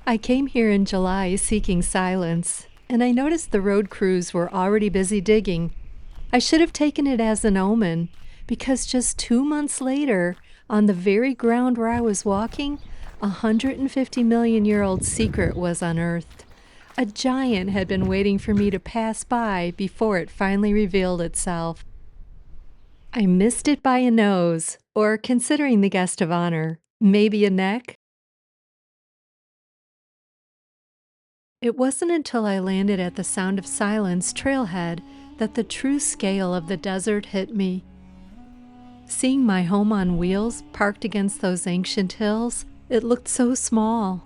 I came here in July seeking silence, and I noticed the road crews were already busy digging. I should have taken it as an omen, because just 2 months later, on the very ground where I was walking, a 150-million-year-old secret was unearthed. A giant had been waiting for me to pass by before it finally revealed itself. I missed it by a nose, or considering the guest of honor, maybe a neck. It wasn't until I landed at the Sound of Silence trailhead that the true scale of the desert hit me. Seeing my home on wheels parked against those ancient hills, it looked so small.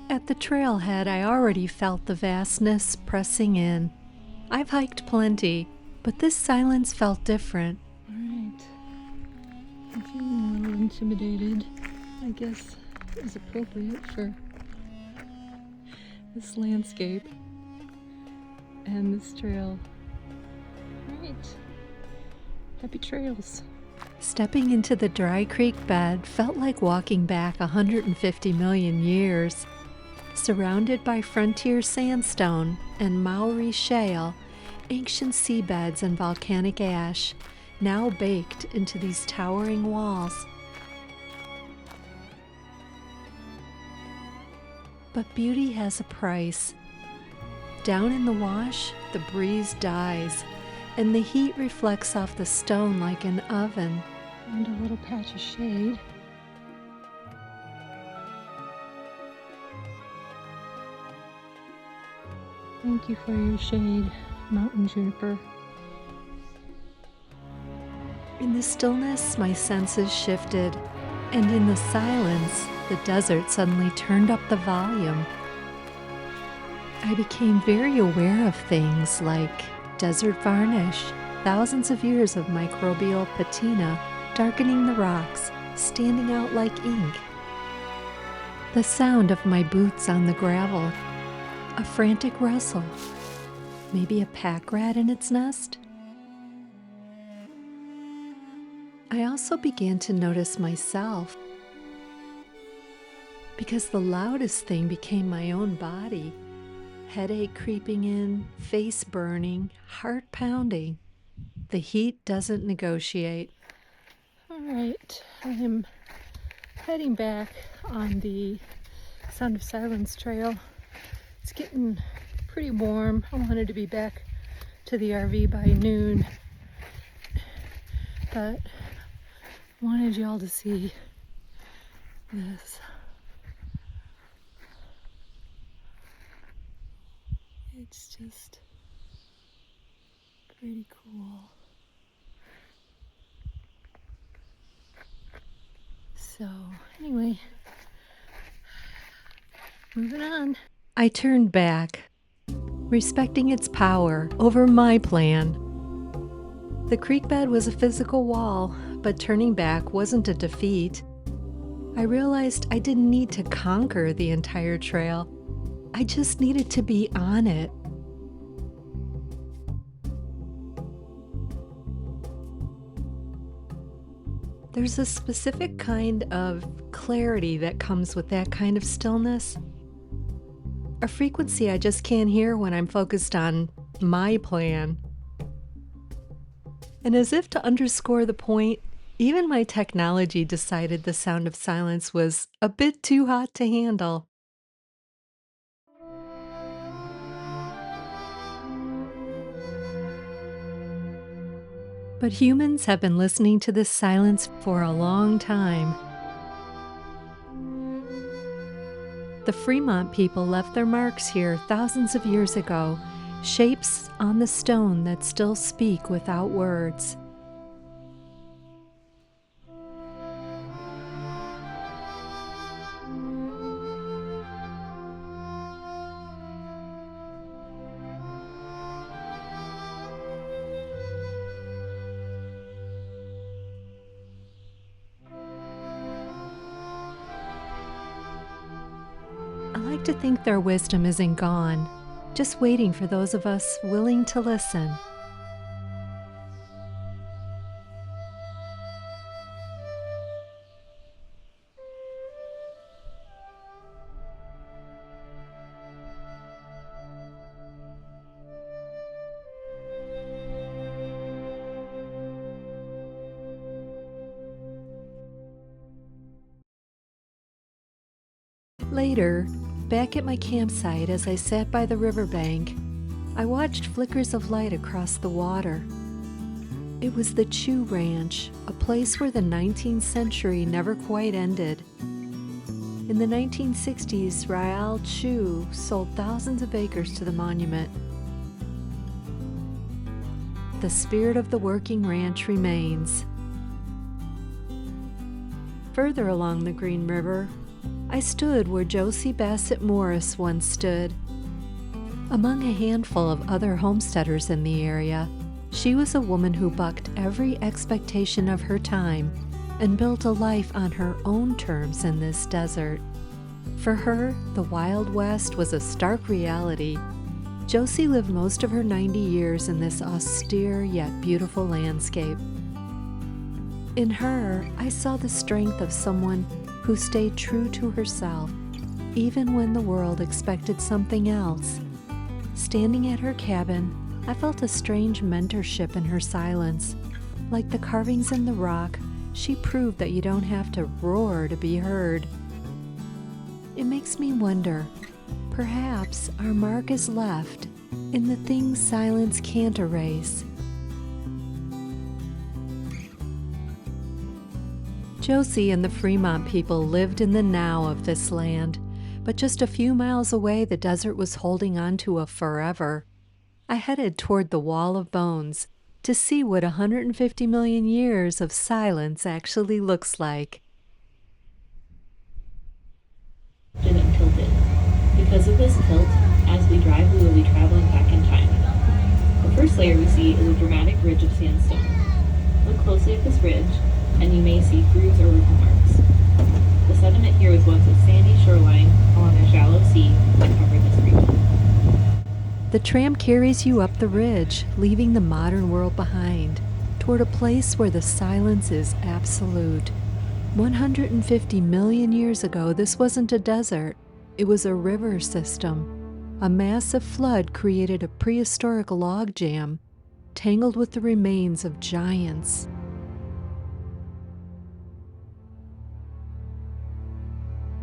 At the trailhead, I already felt the vastness pressing in. I've hiked plenty, but this silence felt different. All right. I'm feeling a little intimidated. I guess is appropriate for this landscape and this trail. All right. Happy trails. Stepping into the dry creek bed felt like walking back 150 million years. Surrounded by frontier sandstone and Maori shale, ancient seabeds and volcanic ash, now baked into these towering walls. But beauty has a price. Down in the wash, the breeze dies, and the heat reflects off the stone like an oven. And a little patch of shade. Thank you for your shade, mountain juniper. In the stillness, my senses shifted, and in the silence, the desert suddenly turned up the volume. I became very aware of things like desert varnish, thousands of years of microbial patina darkening the rocks, standing out like ink. The sound of my boots on the gravel, a frantic rustle, maybe a pack rat in its nest. I also began to notice myself, because the loudest thing became my own body. Headache creeping in, face burning, heart pounding. The heat doesn't negotiate. All right, I am heading back on the Sound of Silence trail. It's getting pretty warm. I wanted to be back to the RV by noon, but wanted y'all to see this. It's just pretty cool. So anyway, moving on. I turned back, respecting its power over my plan. The creek bed was a physical wall, but turning back wasn't a defeat. I realized I didn't need to conquer the entire trail. I just needed to be on it. There's a specific kind of clarity that comes with that kind of stillness. A frequency I just can't hear when I'm focused on my plan. And as if to underscore the point, even my technology decided the Sound of Silence was a bit too hot to handle. But humans have been listening to this silence for a long time. The Fremont people left their marks here thousands of years ago, shapes on the stone that still speak without words. I like to think their wisdom isn't gone, just waiting for those of us willing to listen. Later, back at my campsite as I sat by the riverbank, I watched flickers of light across the water. It was the Chew Ranch, a place where the 19th century never quite ended. In the 1960s, Raoul Chew sold thousands of acres to the monument. The spirit of the working ranch remains. Further along the Green River, I stood where Josie Bassett Morris once stood. Among a handful of other homesteaders in the area, she was a woman who bucked every expectation of her time and built a life on her own terms in this desert. For her, the Wild West was a stark reality. Josie lived most of her 90 years in this austere yet beautiful landscape. In her, I saw the strength of someone who stayed true to herself, even when the world expected something else. Standing at her cabin, I felt a strange mentorship in her silence. Like the carvings in the rock, she proved that you don't have to roar to be heard. It makes me wonder, perhaps our mark is left in the things silence can't erase. Josie and the Fremont people lived in the now of this land, but just a few miles away the desert was holding on to a forever. I headed toward the Wall of Bones to see what 150 million years of silence actually looks like. And tilted. Because of this tilt, as we drive, we will be traveling back in time. The first layer we see is a dramatic ridge of sandstone. Look closely at this ridge, and you may see grooves or ripple marks. The sediment here was once a sandy shoreline along a shallow sea that covered this region. The tram carries you up the ridge, leaving the modern world behind, toward a place where the silence is absolute. 150 million years ago, this wasn't a desert. It was a river system. A massive flood created a prehistoric logjam, tangled with the remains of giants.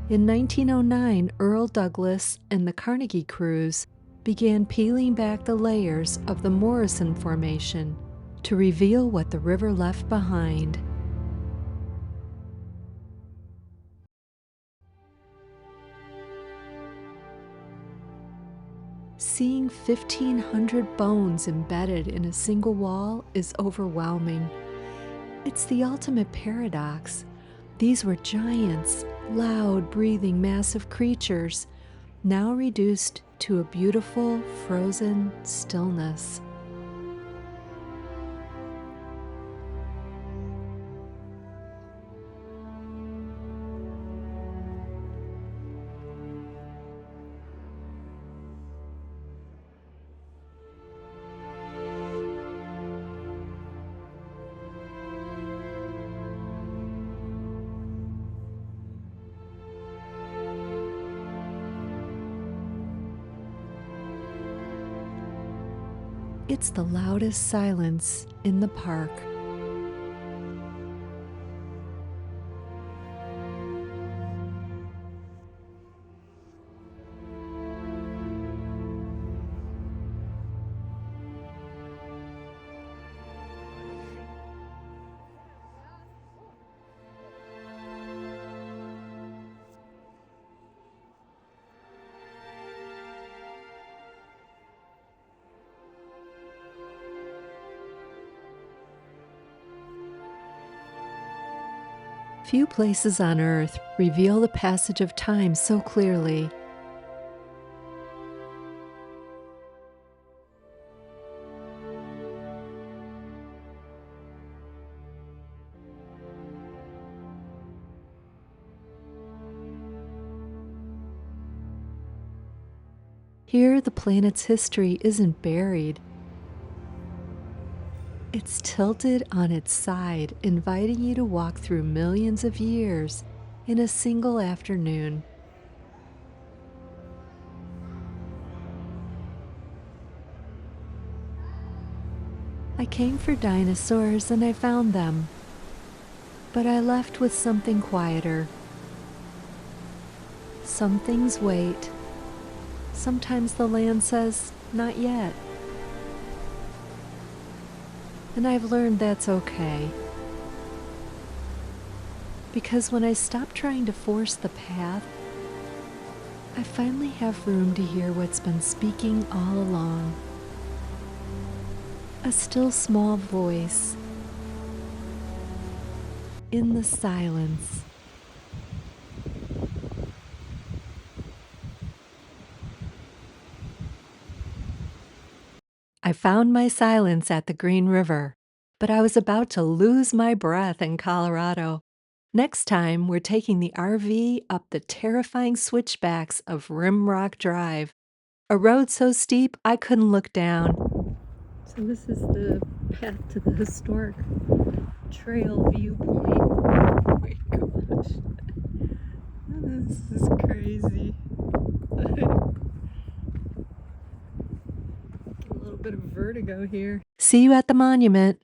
In 1909, Earl Douglas and the Carnegie crews began peeling back the layers of the Morrison Formation to reveal what the river left behind. Seeing 1,500 bones embedded in a single wall is overwhelming. It's the ultimate paradox. These were giants, loud, breathing, massive creatures, now reduced to a beautiful, frozen stillness. It's the loudest silence in the park. Few places on Earth reveal the passage of time so clearly. Here, the planet's history isn't buried. It's tilted on its side, inviting you to walk through millions of years in a single afternoon. I came for dinosaurs and I found them, but I left with something quieter. Some things wait. Sometimes the land says, not yet. And I've learned that's okay. Because when I stop trying to force the path, I finally have room to hear what's been speaking all along. A still small voice in the silence. I found my silence at the Green River, but I was about to lose my breath in Colorado. Next time, we're taking the RV up the terrifying switchbacks of Rimrock Drive, a road so steep I couldn't look down. So this is the path to the historic trail viewpoint. Oh my gosh. This is crazy. A little bit of vertigo here. See you at the monument.